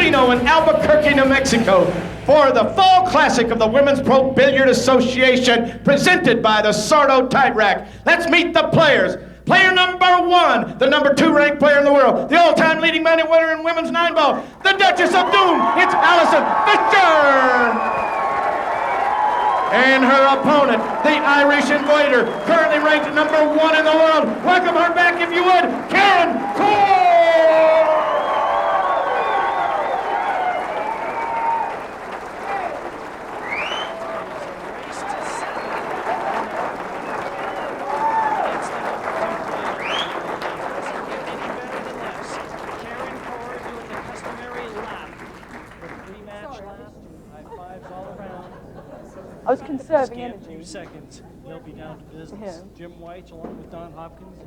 Casino in Albuquerque, New Mexico, for the Fall Classic of the Women's Pro Billiard Association, presented by the Sardo Tight Rack. Let's meet the players. Player number 1, the number 2 ranked player in the world, the all-time leading man and winner in women's 9-ball, the Duchess of Doom, it's Allison Fisher! And her opponent, the Irish Invader, currently ranked number 1 in the world. Welcome her back, if you would, Karen Corr! I was conserving energy. 2 seconds. They'll be down to business. Jim White along with Don Hopkins.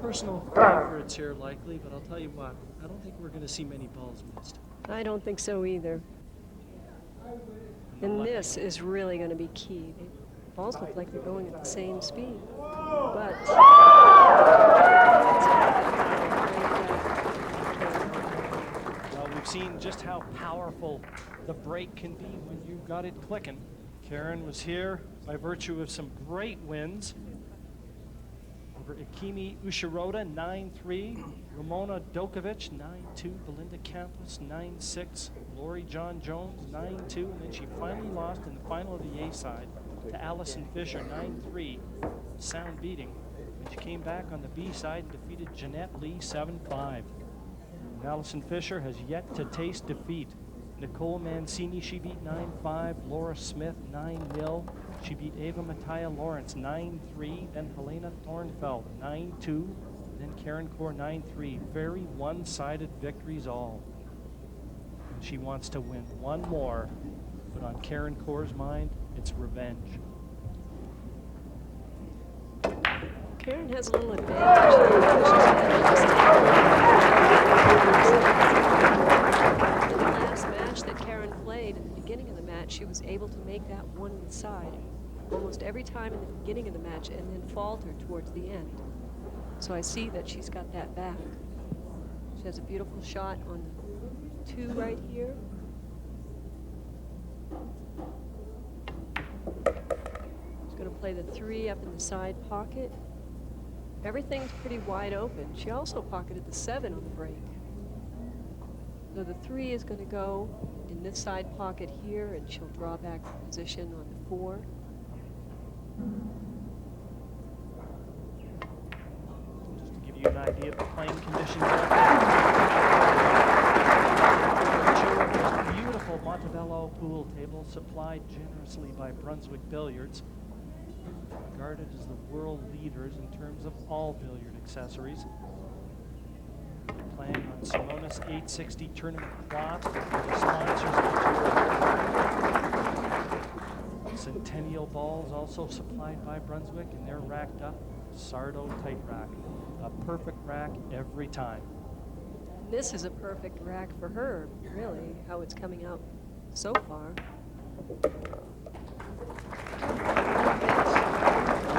Personal favorites here likely, but I'll tell you what, I don't think we're going to see many balls missed. I don't think so either. And this is really going to be key. The balls look like they're going at the same speed. But well, we've seen just how powerful the break can be when you've got it clicking. Karen was here by virtue of some great wins over Ikemi Ushiroda, 9-3, Ramona Dokovic, 9-2, Belinda Campos, 9-6, Lori John Jones, 9-2, and then she finally lost in the final of the A side to Allison Fisher, 9-3, sound beating. And she came back on the B side and defeated Jeanette Lee, 7-5. And Allison Fisher has yet to taste defeat. Nicole Mancini, she beat 9-5. Laura Smith, 9-0. She beat Ava Mattia Lawrence, 9-3. Then Helena Thornfeld, 9-2. Then Karen Corr, 9-3. Very one-sided victories all. And she wants to win one more, but on Karen Corr's mind, it's revenge. Karen has a little advantage. In the last match that Karen played, at the beginning of the match, she was able to make that one side almost every time in the beginning of the match and then falter towards the end. So I see that she's got that back. She has a beautiful shot on the 2 right here. She's going to play the 3 up in the side pocket. Everything's pretty wide open. She also pocketed the 7 on the break. So the 3 is going to go in this side pocket here, and she'll draw back the position on the 4. Just to give you an idea of the playing conditions out there. Beautiful Montebello pool table supplied generously by Brunswick Billiards. Regarded as the world leaders in terms of all billiard accessories. Playing on Simonis 860 tournament cloth. The sponsors of the Centennial balls also supplied by Brunswick, and they're racked up. Sardo Tight Rack. A perfect rack every time. This is a perfect rack for her, really, how it's coming out so far. A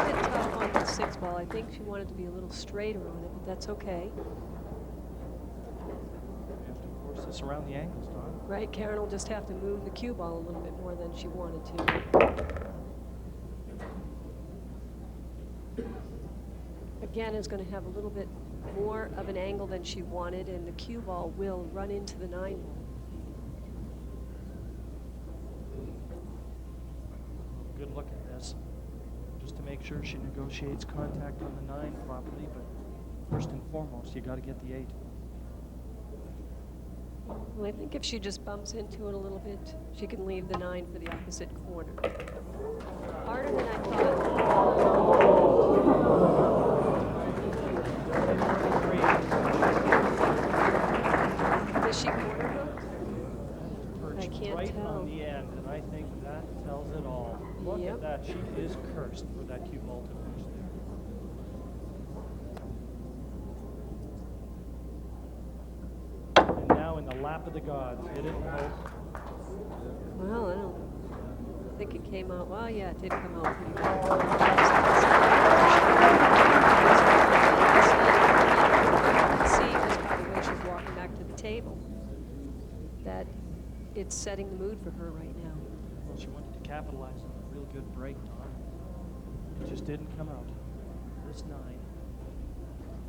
bit tough on the 6-ball. I think she wanted to be a little straighter on it, but that's okay. You have to force this around the ankles, Don. Right, Karen will just have to move the cue ball a little bit more than she wanted to. Again, is going to have a little bit more of an angle than she wanted, and the cue ball will run into the 9-ball. Good look at this, just to make sure she negotiates contact on the 9 properly, but first and foremost, you got to get the 8. Well, I think if she just bumps into it a little bit, she can leave the 9 for the opposite corner. Harder than I thought. Does she corner hook? I can't right tell. on the end, and I think that tells it all. Look at that. She is cursed for that cue ball to finish there. And now in the lap of the gods, hit it and hope. Well, I don't think it came out. Well, yeah, it did come out pretty well. See just by the way she's walking back to the table. it's setting the mood for her right now. Well, she wanted to capitalize on a real good break, Don. It just didn't come out. This 9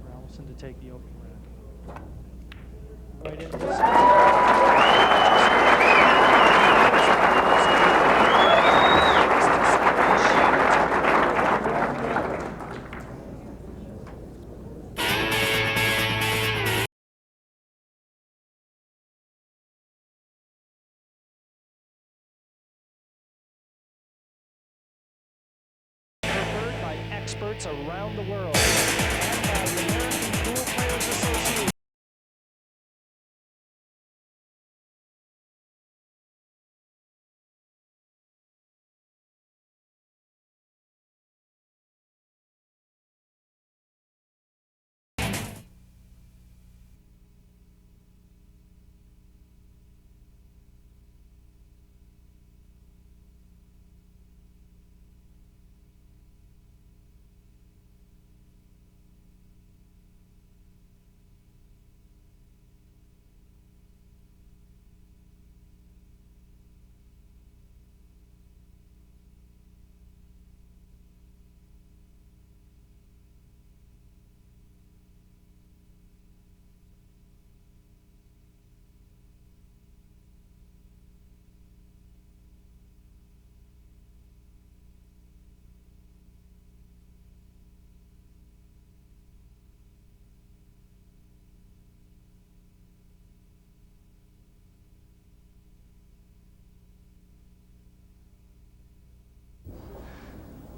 for Allison to take the opening round. Right into this. Experts around the world and by the American Pool Players Association.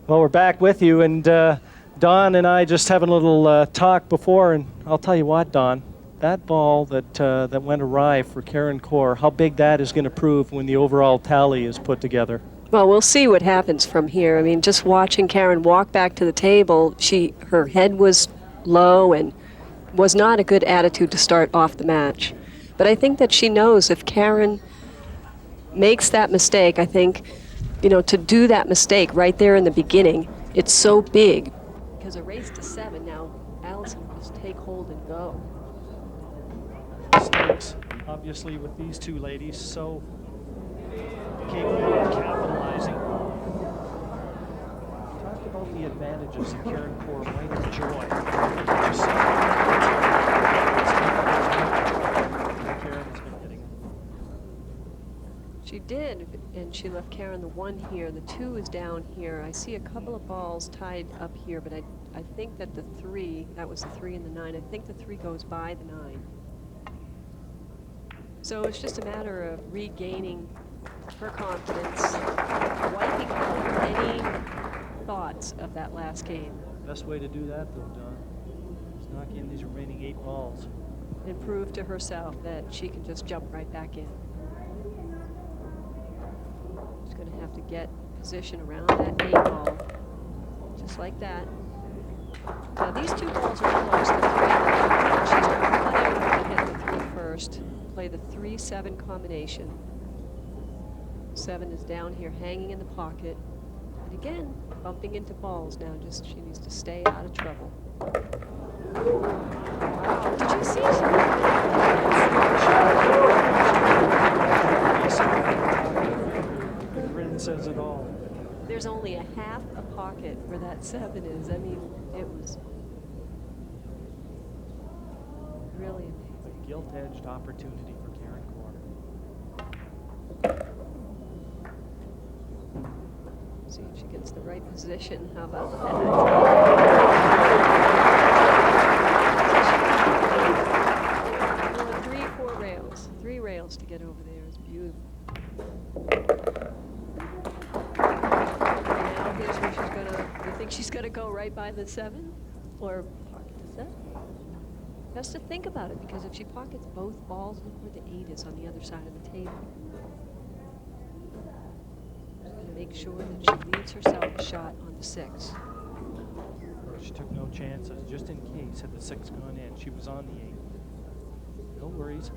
Well, we're back with you, and Don and I just having a little talk before, and I'll tell you what, Don, that ball that went awry for Karen Corr, how big that is going to prove when the overall tally is put together. Well, we'll see what happens from here. I mean, just watching Karen walk back to the table, her head was low and was not a good attitude to start off the match. But I think that she knows if Karen makes that mistake, I think, you know, to do that mistake right there in the beginning, it's so big. Because a race to 7 now, Allison will just take hold and go. Mistakes, obviously, with these two ladies, so capable of capitalizing. Talk about the advantages that Karen Corr might enjoy. Karen's been hitting. She did, and she left Karen the 1 here. The 2 is down here. I see a couple of balls tied up here, but I think that the 3, that was the 3 and the 9, I think the 3 goes by the 9. So it's just a matter of regaining her confidence, wiping out any thoughts of that last game. Best way to do that, though, Don, is knock in these remaining 8 balls. And prove to herself that she can just jump right back in. She's going to have to get position around that 8 ball, just like that. Now these 2 balls are close, the 3 and the 9. She's going to hit the 3 first, play the 3-7 combination. 7 is down here hanging in the pocket. And again, bumping into balls now, just she needs to stay out of trouble. Wow, did you see The grin says it all. There's only a half a pocket where that 7 is. I mean, it was really amazing. A gilt-edged opportunity for Karen Corr. See if she gets the right position. How about that? Well, 3-4 rails. 3 rails to get over there is beautiful. Now here's where she's gonna. You think she's gonna go right by the 7, or pocket the 7? Has to think about it, because if she pockets both balls, look where the 8 is on the other side of the table. Make sure that she leaves herself a shot on the 6. She took no chances, just in case had the 6 gone in. She was on the 8. No worries.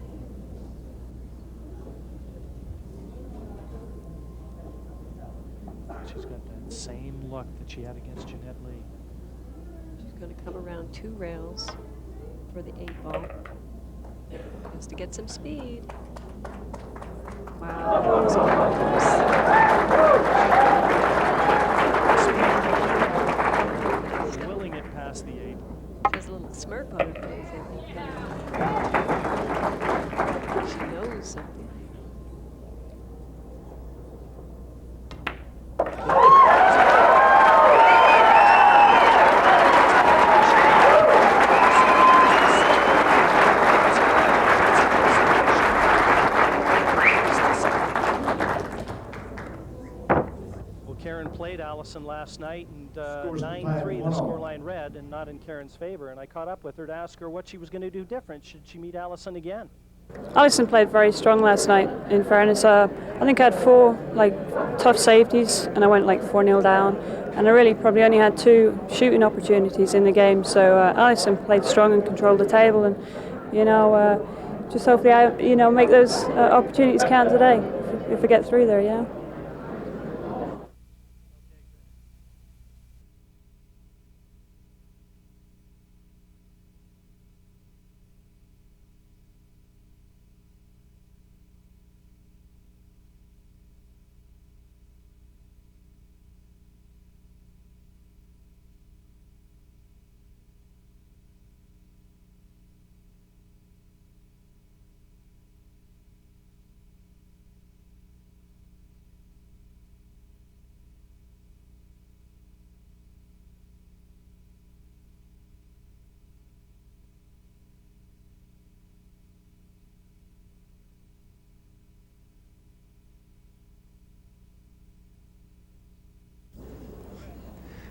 She's got that same luck that she had against Jeanette Lee. She's going to come around 2 rails for the 8 ball. Has to get some speed. Wow, Karen played Allison last night, and Scores 9-3 the 5-1. scoreline read, and not in Karen's favor. And I caught up with her to ask her what she was going to do different should she meet Allison again. Alison played very strong last night, in fairness. I think I had 4 tough safeties, and I went 4-0 down. And I really probably only had 2 shooting opportunities in the game. So Alison played strong and controlled the table, and just hopefully I make those opportunities count today if I get through there. Yeah.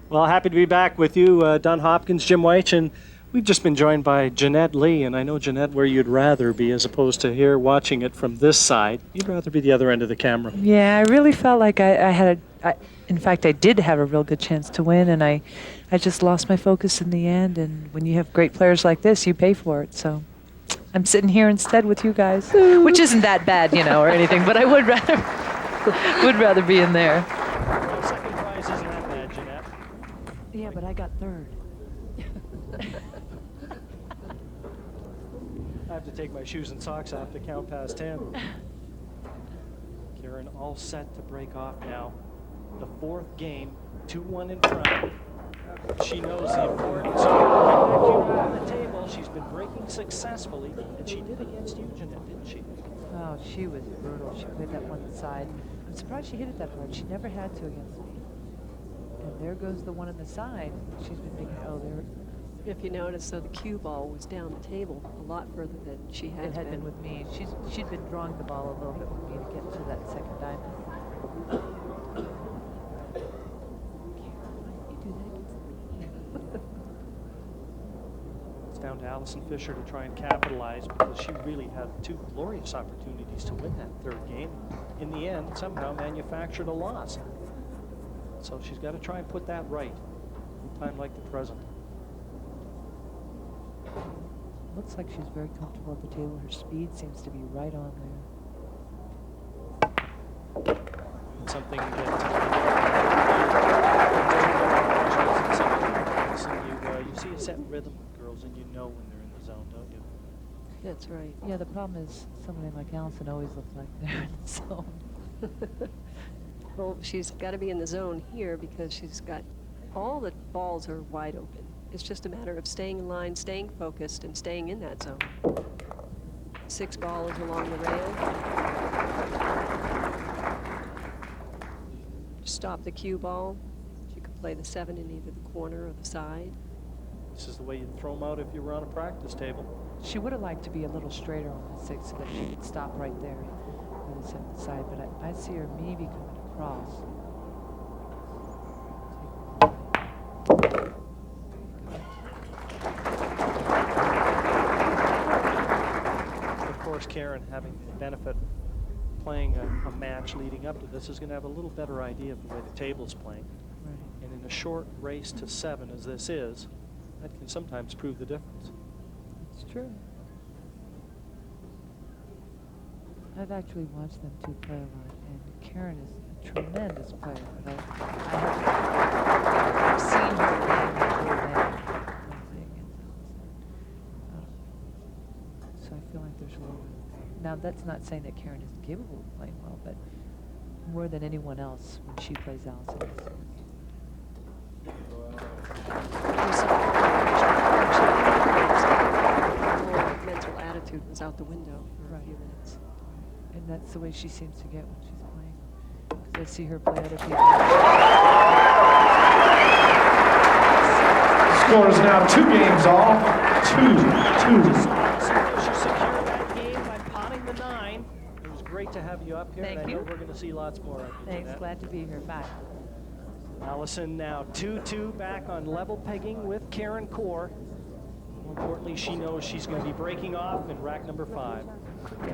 Well, happy to be back with you, Don Hopkins, Jim Weich, and we've just been joined by Jeanette Lee. And I know, Jeanette, where you'd rather be as opposed to here watching it from this side. You'd rather be the other end of the camera. Yeah, I really felt like in fact, I did have a real good chance to win, and I just lost my focus in the end. And when you have great players like this, you pay for it. So I'm sitting here instead with you guys, which isn't that bad, or anything, but I would rather be in there. Well, second prize isn't that bad, Jeanette. Yeah, but I got third. I have to take my shoes and socks off to count past 10. Karen all set to break off now. The 4th game, 2-1 in front. She knows the importance of getting that cube on the table. She's been breaking successfully, and she did against you, Jeanette, didn't she? Oh, she was brutal. She played that one side. I'm surprised she hit it that hard. She never had to against me. And there goes the one on the side. She's been making, there. If you notice, though, the cue ball was down the table a lot further than she had It had been with me. She'd been drawing the ball a little bit with me to get to that second diamond. It's down to Allison Fisher to try and capitalize because she really had 2 glorious opportunities to win that 3rd game. In the end, somehow manufactured a loss. So she's got to try and put that right in a time like the present. Looks like she's very comfortable at the table. Her speed seems to be right on there. It's something that you see a set rhythm with girls, and you know when they're in the zone, don't you? That's right. Yeah, the problem is somebody like Allison always looks like they're in the zone. Well, she's got to be in the zone here because she's got all the balls are wide open. It's just a matter of staying in line, staying focused, and staying in that zone. 6 balls along the rail. Stop the cue ball. She could play the 7 in either the corner or the side. This is the way you'd throw them out if you were on a practice table. She would have liked to be a little straighter on the 6 so that she could stop right there with the 7 side, but I see her maybe coming across. Of course, Karen, having the benefit playing a match leading up to this, is going to have a little better idea of the way the table's playing. Right. And in a short race to 7 as this is, that can sometimes prove the difference. It's true. I've actually watched them 2 play a lot, and Karen is a tremendous player, but I've seen her game before that. So I feel like there's a little. Now that's not saying that Karen isn't capable of playing well, but more than anyone else when she plays Allison. Her mental attitude was out the window for a few minutes. And that's the way she seems to get when she's playing. Because I see her play other people. Score is now 2 games all. 2-2. She secured that game by potting the 9. It was great to have you up here. Thank and I you. know we're going to see lots more of you. Thanks, Jeanette. glad to be here. Bye. Allison now 2-2 back on level pegging with Karen Corr. More importantly, she knows she's going to be breaking off in rack number 5.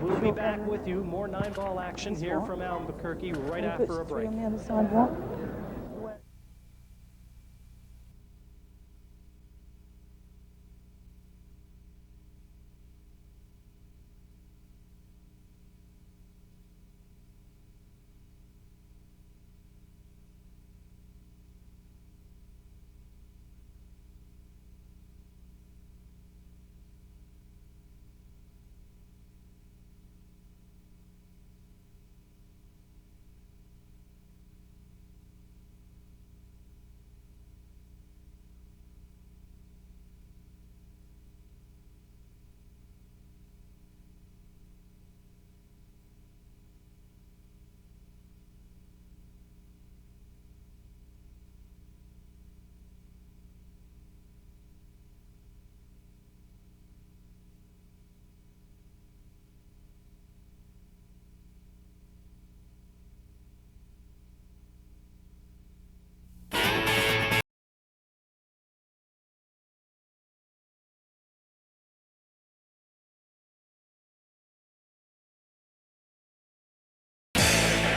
We'll be back with you. More 9-ball action here from Albuquerque right after a break. On the other side, what?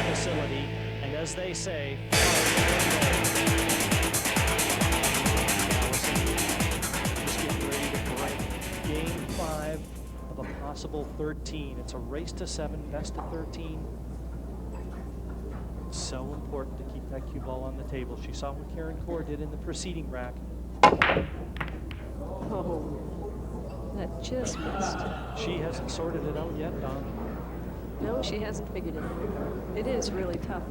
Facility, and as they say, just getting ready to break game 5 of a possible 13. It's a race to 7, best of 13. It's so important to keep that cue ball on the table. She saw what Karen Corr did in the preceding rack. Oh, that just missed. She hasn't sorted it out yet, Don. No, she hasn't figured it out. It is really tough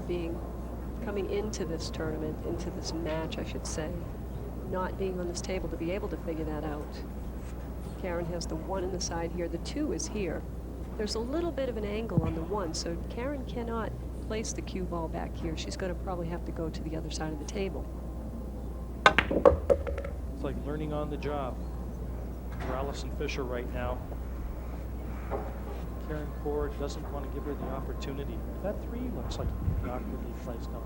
coming into this tournament, into this match, I should say, not being on this table to be able to figure that out. Karen has the 1 in the side here. The 2 is here. There's a little bit of an angle on the 1, so Karen cannot place the cue ball back here. She's going to probably have to go to the other side of the table. It's like learning on the job for Allison Fisher right now. Karen Corr doesn't want to give her the opportunity. That 3 looks like awkwardly placed on.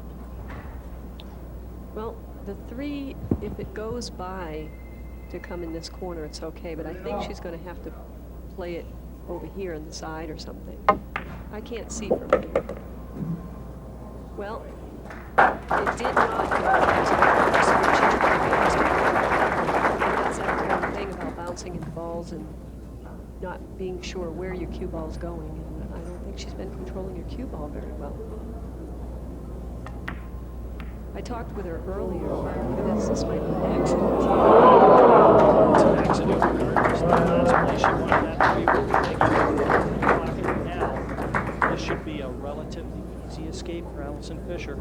Well, the 3, if it goes by to come in this corner, it's okay, but I think she's going to have to play it over here on the side or something. I can't see from here. Well, it did not go. That's that one thing about bouncing into balls and not being sure where your cue ball is going, and I don't think she's been controlling her cue ball very well. I talked with her earlier for this might be an accident. It's an accident. Possibly she wanted that 3 will be taken now. This should be a relatively easy escape for Allison Fisher.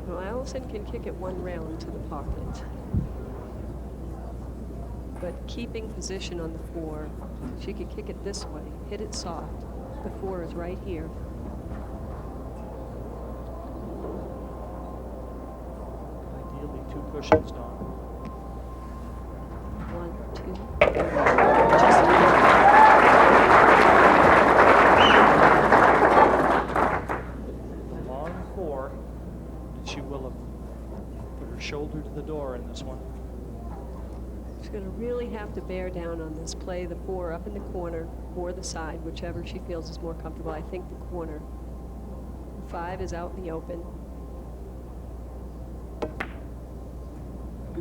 Well, Allison can kick it 1 rail into the pocket. But keeping position on the 4, she could kick it this way, hit it soft. The 4 is right here. Ideally 2 cushions, Don. 1, 2. A long 4, and she will have put her shoulder to the door in this one. She's going to really have to bear down on this play, the 4 up in the corner or the side, whichever she feels is more comfortable. I think the corner. 5 is out in the open. A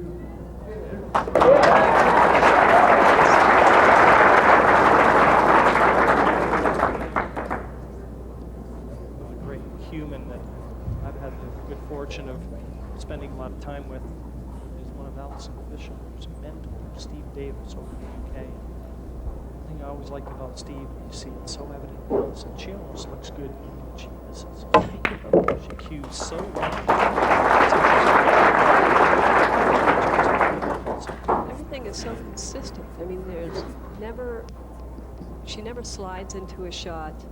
great human that I've had the good fortune of spending a lot of time with is one of Allison Fisher's mentors, Steve Davis, over in the UK. The thing I always liked about Steve, you see it so evident in Allison, she almost looks good even when she misses. She cues so well. Everything is so consistent. I mean, she never slides into a shot.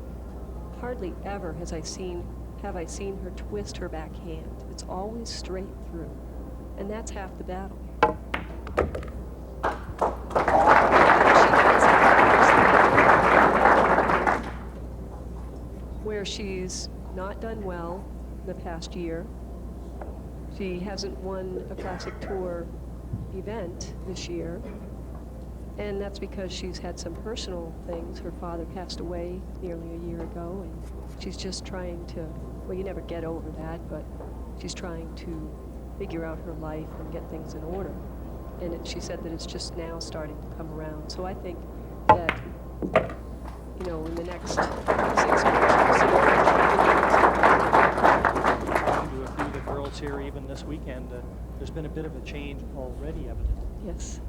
Hardly ever have I seen her twist her backhand. It's always straight through. And that's half the battle. Where she's not done well the past year, She hasn't won a Classic Tour event this year, and that's because she's had some personal things. Her father passed away nearly a year ago, and she's just trying to, well, you never get over that, but she's trying to figure out her life and get things in order. And she said that it's just now starting to come around. So I think that, you know, in the next 6 months, we'll see Talking to a few of the girls here even this weekend, there's been a bit of a change already evident. Yes.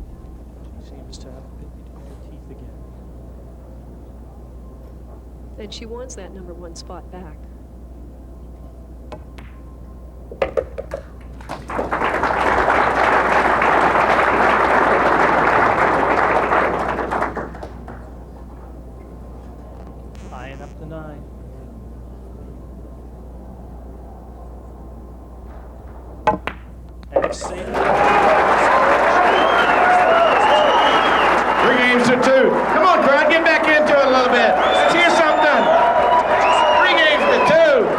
She seems to have a bit between her teeth again. And she wants that #1 spot back. Eyeing up the 9. And safe. 3 games to 2. Come on, crowd, get back into it a little bit. Let's hear something. 3 games to 2.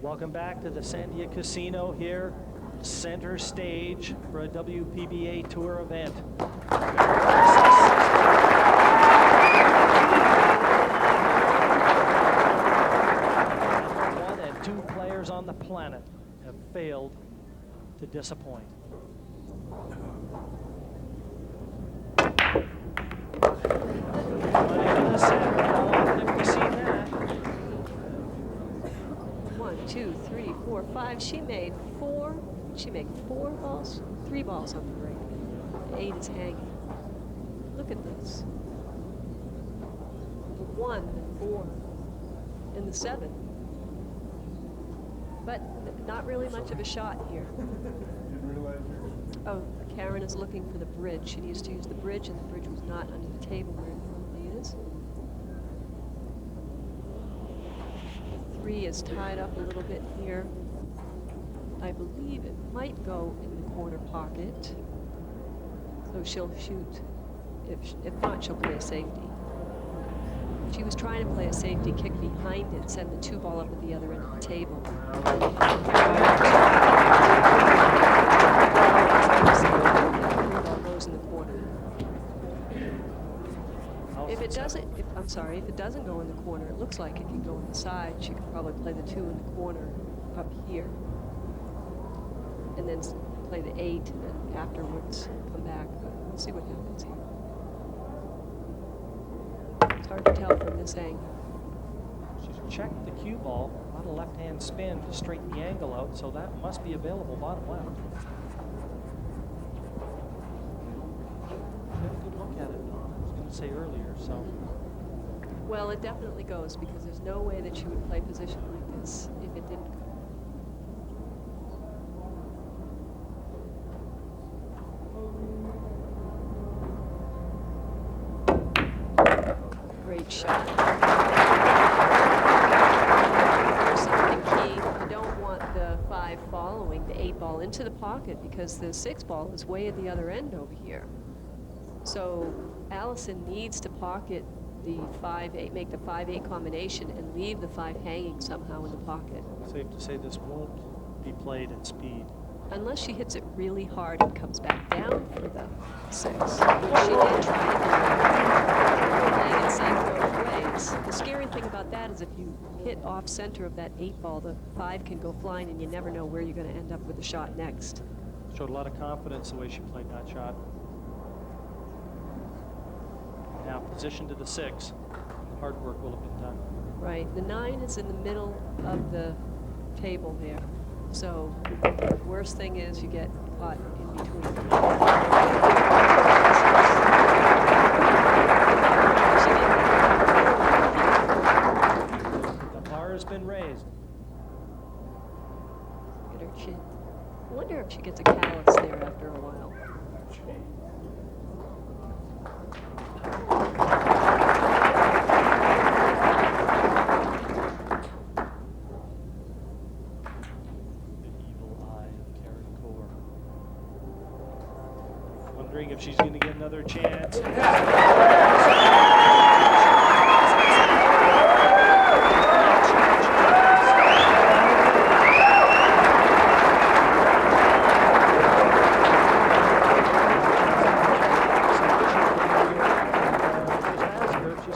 Welcome back to the Sandia Casino here, center stage for a WPBA Tour event. One and 2 players on the planet have failed to disappoint. One into the center. How often have we seen that? 1, 2, 3, 4, 5. She made 4. She made 4 balls, 3 balls on the break. 8 is hanging. Look at this. The 1, the 4, and the 7. But not really much of a shot here. Oh, Karen is looking for the bridge. She needs to use the bridge, and the bridge was not under the table where it normally is. 3 is tied up a little bit here. I believe it might go in the corner pocket. So she'll shoot. If not, she'll play a safety. She was trying to play a safety kick behind it, send the 2 ball up at the other end of the table. The ball goes in the corner. If it doesn't, if it doesn't go in the corner, it looks like it can go inside. She could probably play the 2 in the corner up here. And then play the 8, and then afterwards come back. But we'll see what happens here. It's hard to tell from this angle. She's checked the cue ball, not a left-hand spin to straighten the angle out, so that must be available bottom left. Get a good look at it, Don. I was going to say earlier, so. Well, it definitely goes, because there's no way that she would play position like this if it didn't go. Great shot. Something key. You don't want the 5 following the 8 ball into the pocket, because the 6 ball is way at the other end over here. So Allison needs to pocket the 5-8, make the 5-8 combination, and leave the 5 hanging somehow in the pocket. Safe to say this won't be played at speed. Unless she hits it really hard and comes back down for the 6. Which she did try to do. Playing it safe both ways. The scary thing about that bad is if you hit off center of that 8 ball, the 5 can go flying and you never know where you're going to end up with the shot next. Showed a lot of confidence the way she played that shot. Now position to the 6. Hard work will have been done. Right, the 9 is in the middle of the table there. So the worst thing is you get caught in between. The bar has been raised. Look at her chin. I wonder if she gets a callus there after a while. Wondering if she's going to get another chance. She's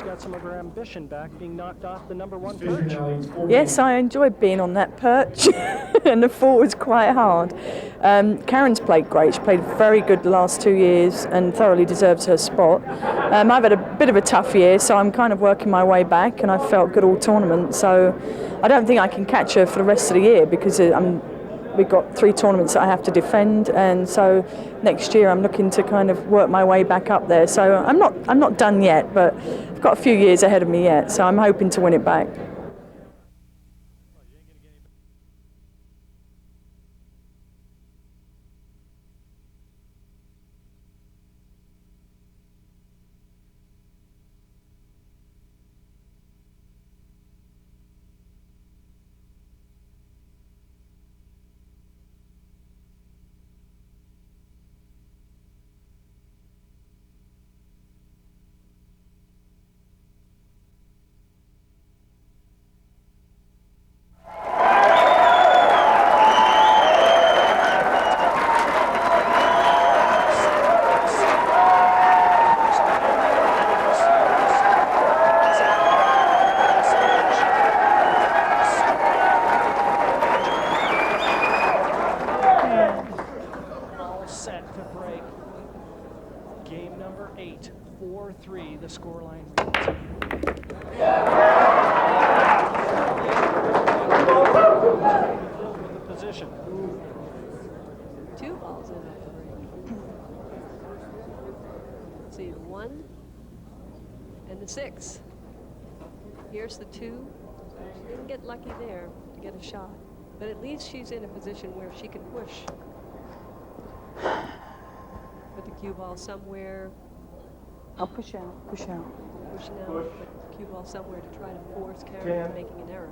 got some of her ambition back, being knocked off the #1 perch. Yes, I enjoyed being on that perch, and the 4 was quite hard. Karen's played great. She played very good the last 2 years and thoroughly deserves her spot. I've had a bit of a tough year, so I'm kind of working my way back, and I felt good all tournament. So I don't think I can catch her for the rest of the year because we've got 3 tournaments that I have to defend, and so next year I'm looking to kind of work my way back up there. So I'm not done yet, but I've got a few years ahead of me yet. So I'm hoping to win it back. Game number 8, 4-3, the scoreline reads. With the position. 2 balls in off the break. Let's see, 1 and the 6. Here's the 2. She didn't get lucky there to get a shot, but at least she's in a position where she can push. Put the cue ball somewhere. I'll push out, push out. Push now, put the cue ball somewhere to try to force Karen into making an error.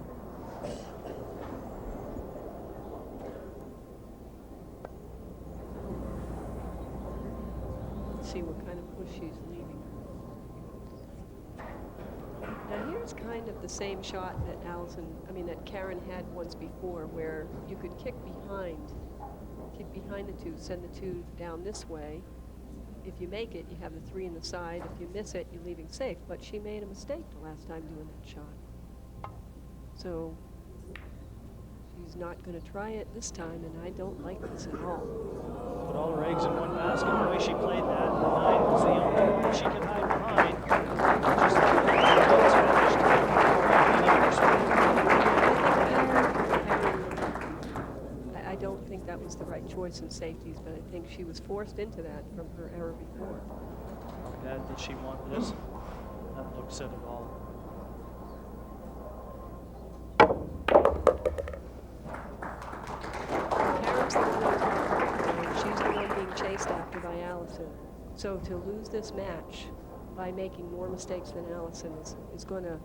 Let's see what kind of push she's leaving. Now here's kind of the same shot that that Karen had once before, where you could kick behind the 2, send the 2 down this way. If you make it, you have the 3 in the side. If you miss it, you're leaving safe. But she made a mistake the last time doing that shot. So she's not going to try it this time, and I don't like this at all. Put all her eggs in one basket. The way she played that, the 9 was the only one she could hide behind. Just like I don't think that was the right choice in safeties, but I think she was forced into that from her error before. How bad did she want this? That looks it at all. Karen's the one on top. She's the one being chased after by Allison. So to lose this match by making more mistakes than Allison is going to,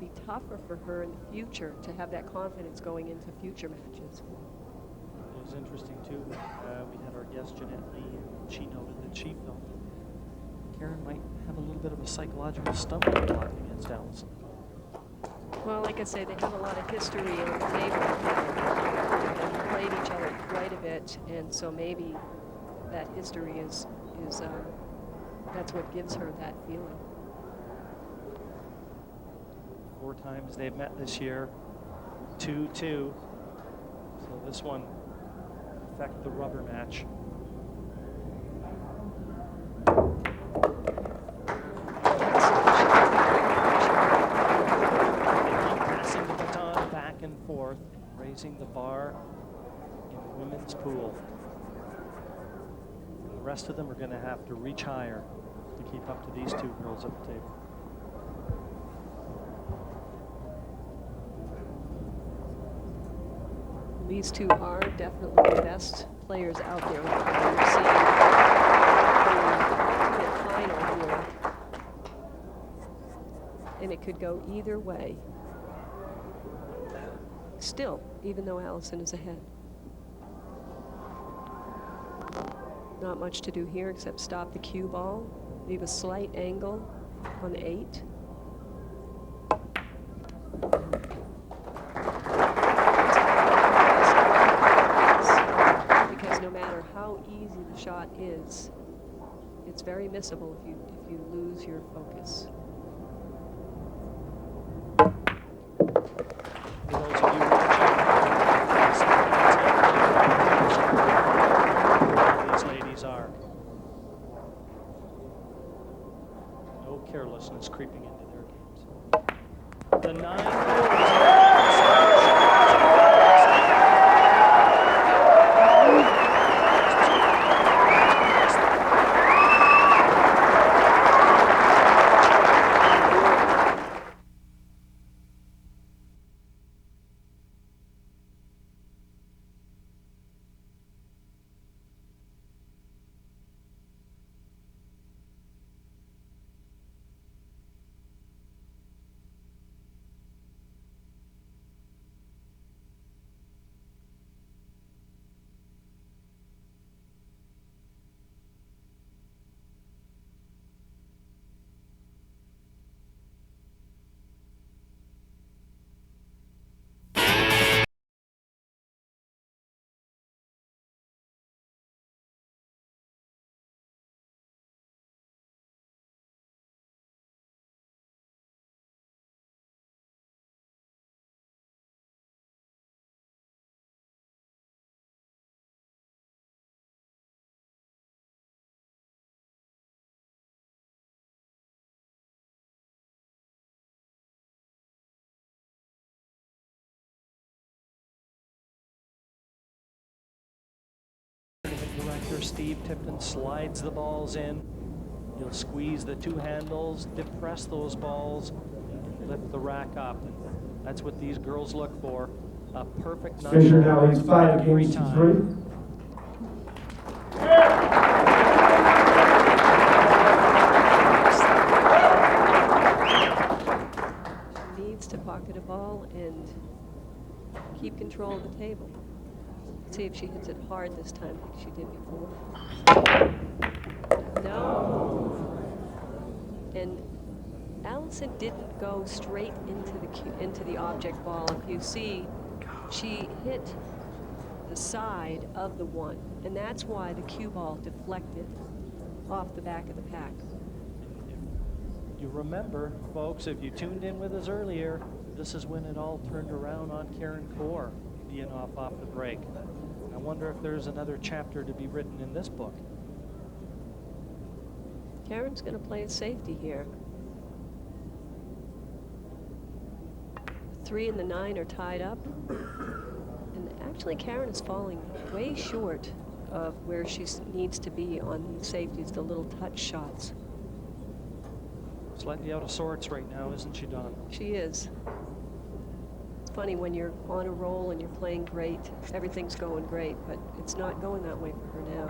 be tougher for her in the future to have that confidence going into future matches. It was interesting too. We had our guest Jeanette Lee, and she noted that she felt that Karen might have a little bit of a psychological stumbling block against Allison. Well, like I say, they have a lot of history on the table. They've played each other quite a bit, and so maybe that history is that's what gives her that feeling. 4 times they've met this year. 2-2. So this one affect the rubber match. Passing the baton back and forth, raising the bar in women's pool. The rest of them are going to have to reach higher to keep up to these 2 girls at the table. These 2 are definitely the best players out there. We're seeing the final here. And it could go either way. Still, even though Allison is ahead. Not much to do here except stop the cue ball, leave a slight angle on 8. Because no matter how easy the shot is, it's very missable if you lose your focus. For those of you watching, these ladies are. No carelessness creeping into their games. The 9 director Steve Tipton slides the balls in. He'll squeeze the 2 handles, depress those balls, and lift the rack up. That's what these girls look for. A perfect Fisher now leads 5 every games to time. 3. She needs to pocket a ball and keep control of the table. See if she hits it hard this time like she did before. No. And Allison didn't go straight into the object ball. If you see, she hit the side of the 1, and that's why the cue ball deflected off the back of the pack. You remember, folks, if you tuned in with us earlier, this is when it all turned around on Karen Corr being off the break. I wonder if there's another chapter to be written in this book. Karen's going to play a safety here. The 3 and the 9 are tied up. And actually, Karen is falling way short of where she needs to be on these safeties, the little touch shots. Slightly out of sorts right now, isn't she, Don? She is. It's funny when you're on a roll and you're playing great, everything's going great, but it's not going that way for her now.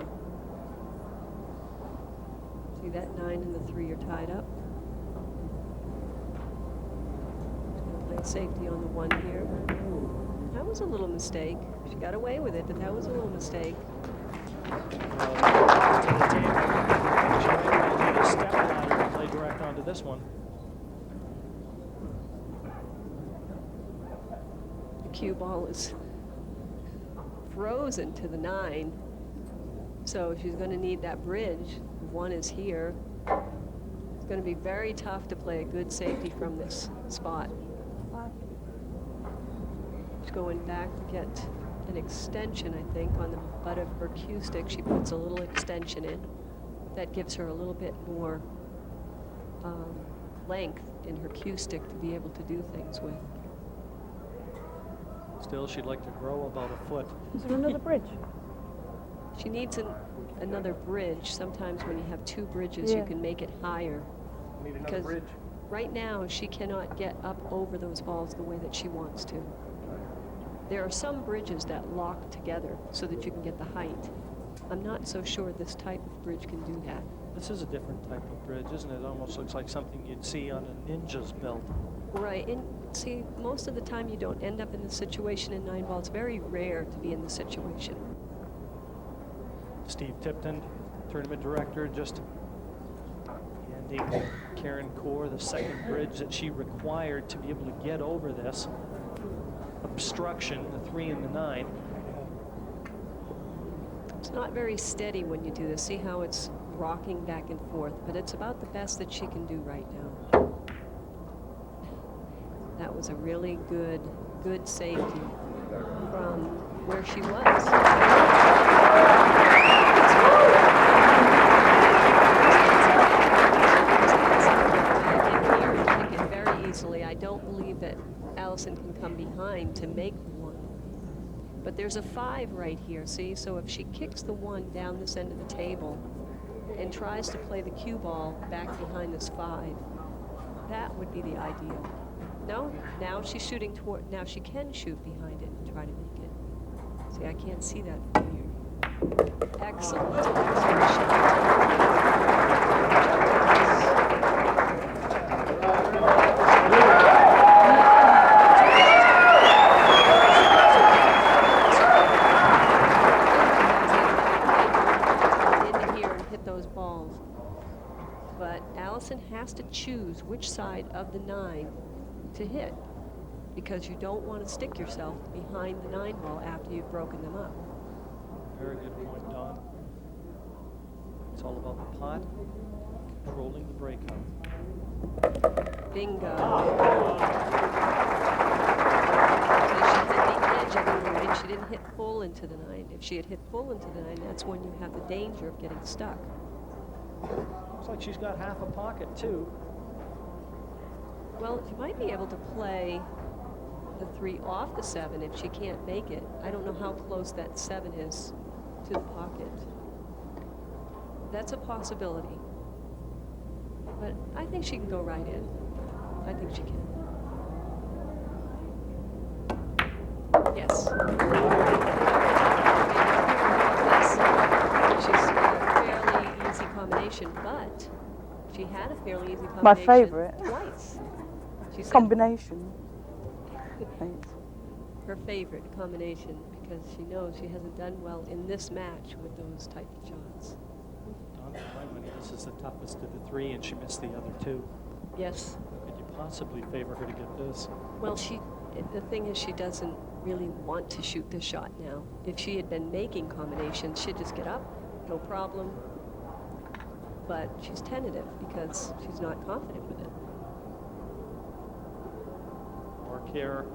See, that 9 and the 3 are tied up. She's going to play safety on the 1 here. That was a little mistake. She got away with it, but that was a little mistake. Step ladder to play direct onto this one. The cue ball is frozen to the 9. So if she's going to need that bridge, 1 is here. It's going to be very tough to play a good safety from this spot. She's going back to get an extension, I think, on the butt of her cue stick. She puts a little extension in. That gives her a little bit more length in her cue stick to be able to do things with. Still, she'd like to grow about a foot. Is there another bridge? She needs another bridge. Sometimes when you have two bridges, you Yeah. can make it higher. Need another Because bridge. right now, she cannot get up over those balls the way that she wants to. There are some bridges that lock together so that you can get the height. I'm not so sure this type of bridge can do that. This is a different type of bridge, isn't it? It almost looks like something you'd see on a ninja's belt. Right, and see, most of the time you don't end up in this situation in 9-ball. It's very rare to be in this situation. Steve Tipton, tournament director, just handing Karen Corr the second bridge that she required to be able to get over this obstruction, the 3 and the 9. It's not very steady when you do this. See how it's rocking back and forth, but it's about the best that she can do right now. That was a really good safety from where she was. Back in here and pick it very easily. I don't believe that Allison can come behind to make the 1. But there's a 5 right here, see? So if she kicks the 1 down this end of the table and tries to play the cue ball back behind this 5, that would be the ideal. No, now she's shooting toward, now she can shoot behind it and try to make it. See, I can't see that from here. Excellent. Excellent shot. Into here and hit those balls. But Allison has to choose which side of the 9 to hit, because you don't want to stick yourself behind the 9-ball after you've broken them up. Very good point, Don. It's all about the pot, controlling the breakout. Bingo. So she hit the edge of the 9. She didn't hit full into the 9. If she had hit full into the 9, that's when you have the danger of getting stuck. Looks like she's got half a pocket, too. Well, she might be able to play the 3 off the 7 if she can't make it. I don't know how close that 7 is to the pocket. That's a possibility. But I think she can go right in. I think she can. Yes. Yes. She's a fairly easy combination, but she had a fairly easy combination. My favourite. Twice. She said Combination. Thanks. her favorite combination because she knows she hasn't done well in this match with those type of shots. Don, for my money, this is the toughest of the 3, and she missed the other 2. Yes. Could you possibly favor her to get this? Well, the thing is, she doesn't really want to shoot this shot now. If she had been making combinations, she'd just get up, no problem. But she's tentative because she's not confident with it. More care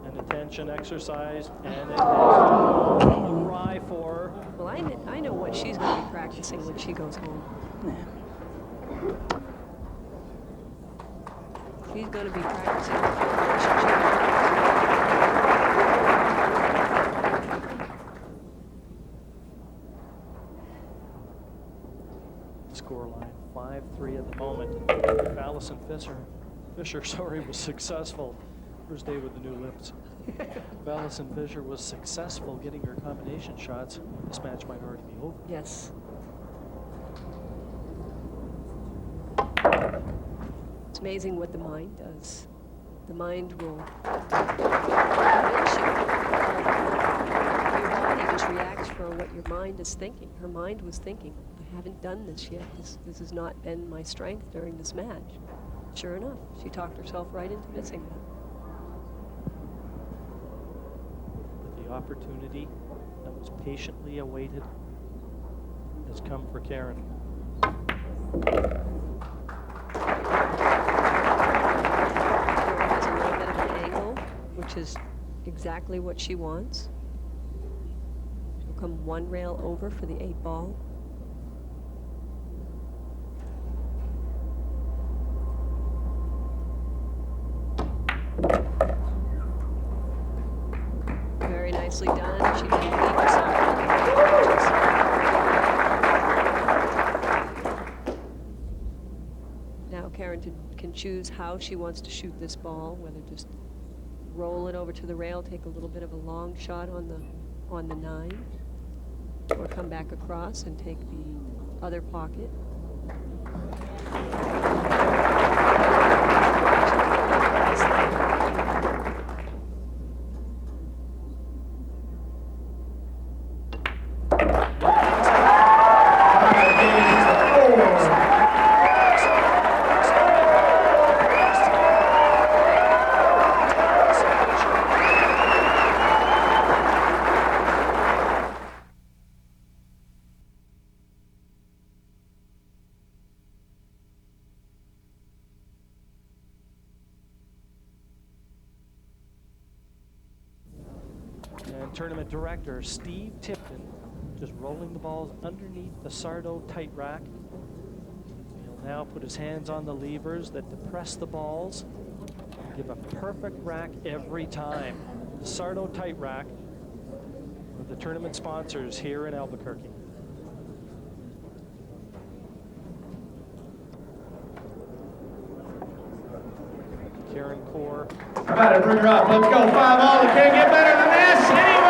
and attention exercise, and it is awry for her. Well, I know what she's going to be practicing when she goes home. She's going to be practicing relationship. Scoreline 5-3 at the moment. If Allison Fisher was successful, first day with the new lips. If Allison Fisher was successful getting her combination shots, this match might already be over. Yes. It's amazing what the mind does. The mind will convince you. Your body just reacts for what your mind is thinking. Her mind was thinking, I haven't done this yet. This has not been my strength during this match. Sure enough, she talked herself right into missing that. But the opportunity that was patiently awaited has come for Karen. Has a little bit of an angle, which is exactly what she wants. She'll come one rail over for the 8 ball. Very nicely done. She didn't leave herself any advantages. Now Karen can choose how she wants to shoot this ball, whether just roll it over to the rail, take a little bit of a long shot on the 9, or come back across and take the other pocket. And tournament director Steve Tipton just rolling the balls underneath the Sardo tight rack. He'll now put his hands on the levers that depress the balls, give a perfect rack every time. The Sardo tight rack are the tournament sponsors here in Albuquerque. Karen Corr. How about it? Bring her up. Let's go. 5-all. You can't get better than this anywhere.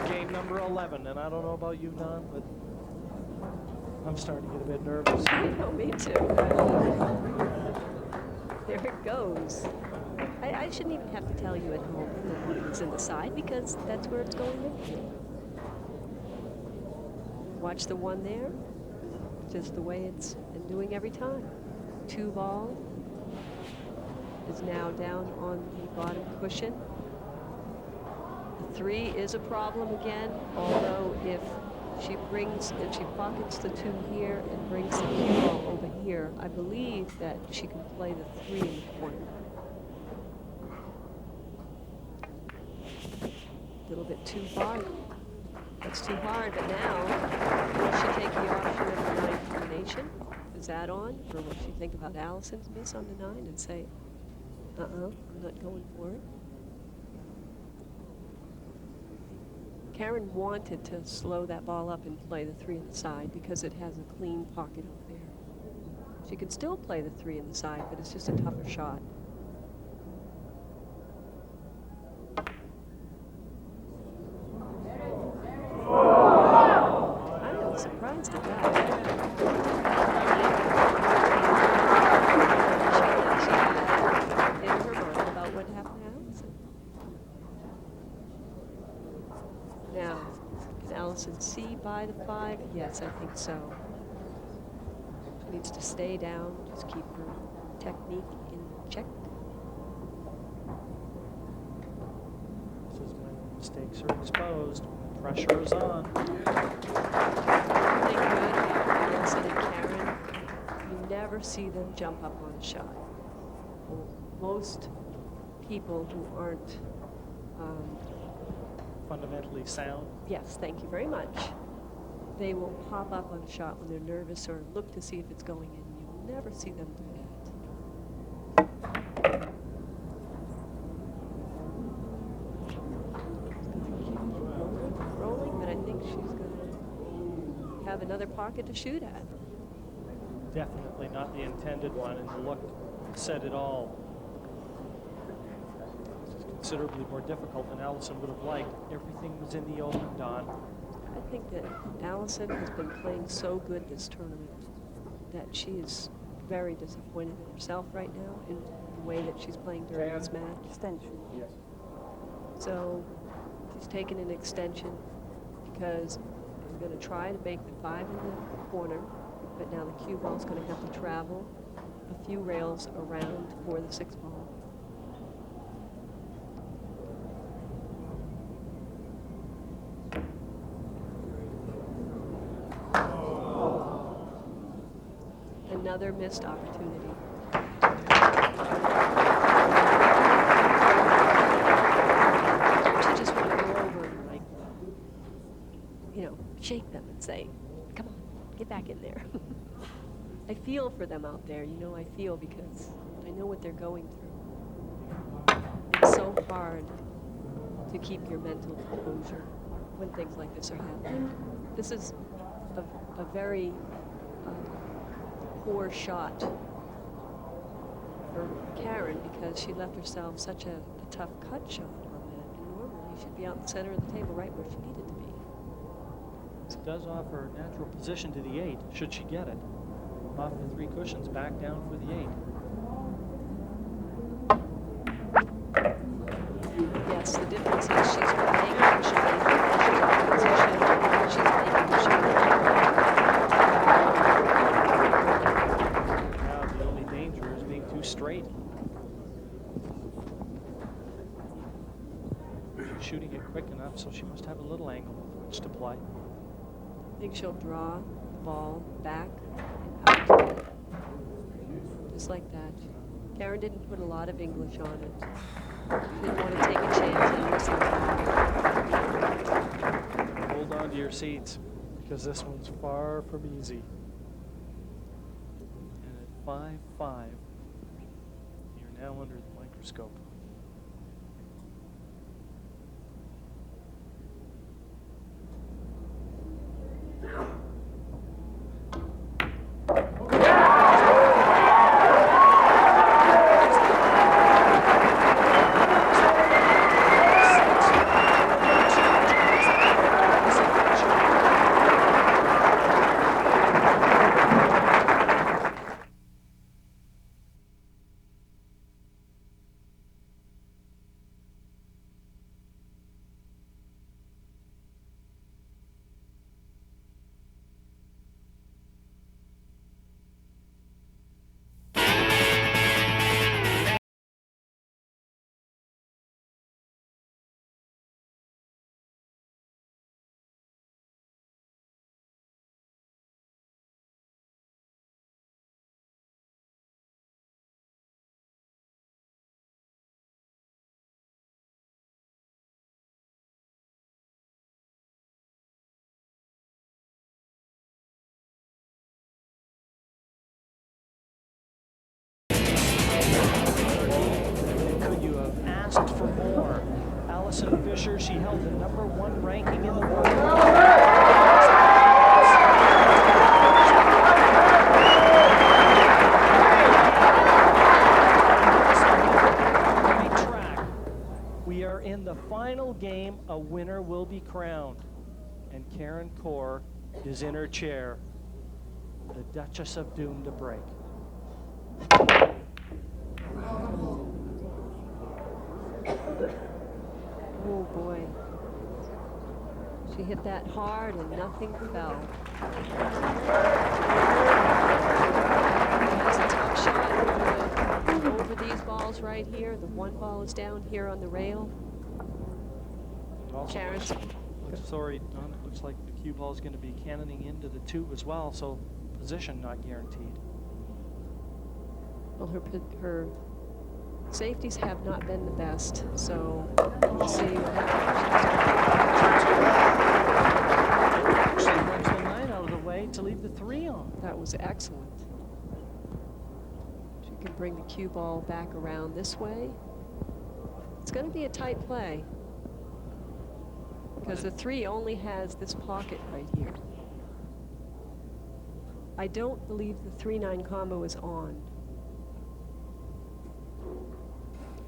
Game number 11, and I don't know about you, Don, but I'm starting to get a bit nervous. I know, me too. There it goes. I shouldn't even have to tell you at home that it's in the side, because that's where it's going in. Watch the 1 there, just the way it's been doing every time. 2 ball is now down on the bottom cushion. The 3 is a problem again, although if she pockets the 2 here and brings the cue ball over here, I believe that she can play the 3 in the corner. A little bit too hard. That's too hard, but now, will she take the option of the 9 combination? Is that on? Or will she think about Allison's miss on the 9 and say, I'm not going for it? Karen wanted to slow that ball up and play the 3 on the side because it has a clean pocket up there. She could still play the 3 on the side, but it's just a tougher shot. Surprised at that. She had in her mind about what happened to Allison. Now, can Allison see by the 5? Yes, I think so. She needs to stay down, just keep her technique in check. This is when mistakes are exposed. Pressure is on. Good about Allison and Karen, you never see them jump up on a shot. Most people who aren't Fundamentally sound. yes, thank you very much. They will pop up on a shot when they're nervous or look to see if it's going in. You'll never see them do that. Rolling, but I think she's going to have another pocket to shoot at. Definitely not the intended one, and the look said it all. This is considerably more difficult than Allison would have liked. Everything was in the open, Don. I think that Allison has been playing so good this tournament that she is very disappointed in herself right now in the way that she's playing during this match. Extension. Yes. So she's taken an extension because we're going to try to make the 5 in the corner, but now the cue ball is going to have to travel a few rails around for the 6 ball. And another missed opportunity. She just want to go over and, like, you know, shake them and say, come on, get back in there. I feel for them out there, you know, I feel because I know what they're going through. It's so hard to keep your mental composure when things like this are happening. This is a very poor shot for Karen because she left herself such a tough cut shot on that. And normally she'd be out in the center of the table right where she needed to be. It does offer a natural position to the 8, should she get it. Off the 3 cushions, back down for the 8. Yes, the difference is she's playing actually, she's in position, she's making the shot. Now the only danger is being too straight. She's shooting it quick enough, so she must have a little angle with which to play. I think she'll draw the ball back and out. Just like that. Karen didn't put a lot of English on it. Didn't want to take a chance on missing that. Hold on to your seats, because this one's far from easy. And at 5-5, you're now under the microscope. Asked for more. Allison Fisher, she held the #1 ranking in the world. Great track. We are in the final game. A winner will be crowned. And Karen Corr is in her chair. The Duchess of Doom to break. Oh boy. She hit that hard and nothing fell. That's a tough shot over these balls right here. The 1 ball is down here on the rail. Karen. Sorry, Don, it looks like the cue ball is going to be cannoning into the 2 as well, so position not guaranteed. Well, her safeties have not been the best, so we'll see what happens. She moves the 9 out of the way to leave the 3 on. That was excellent. She can bring the cue ball back around this way. It's going to be a tight play because the 3 only has this pocket right here. I don't believe the 3-9 combo is on.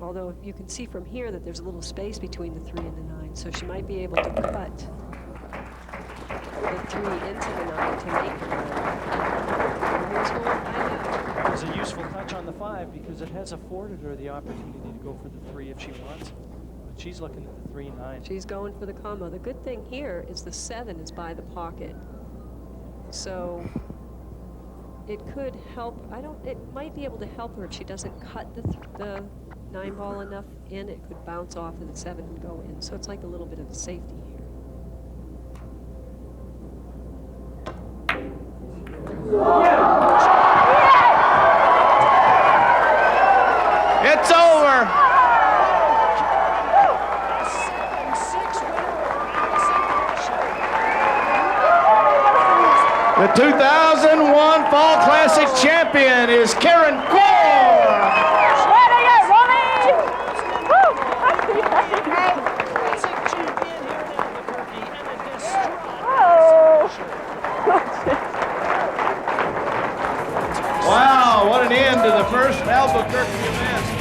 Although you can see from here that there's a little space between the 3 and the 9, so she might be able to cut the 3 into the 9 to make the 9. Here's what we'll find out. It was a useful touch on the 5 because it has afforded her the opportunity to go for the 3 if she wants. But she's looking at the 3-9. She's going for the combo. The good thing here is the 7 is by the pocket. So it could help. It might be able to help her if she doesn't cut the 9 ball enough in. It could bounce off of the 7 and go in. So it's like a little bit of a safety here. It's over. The 2001 Fall Classic champion is Karen Corr. Wow, what an end to the first Albuquerque event.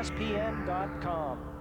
ESPN.com.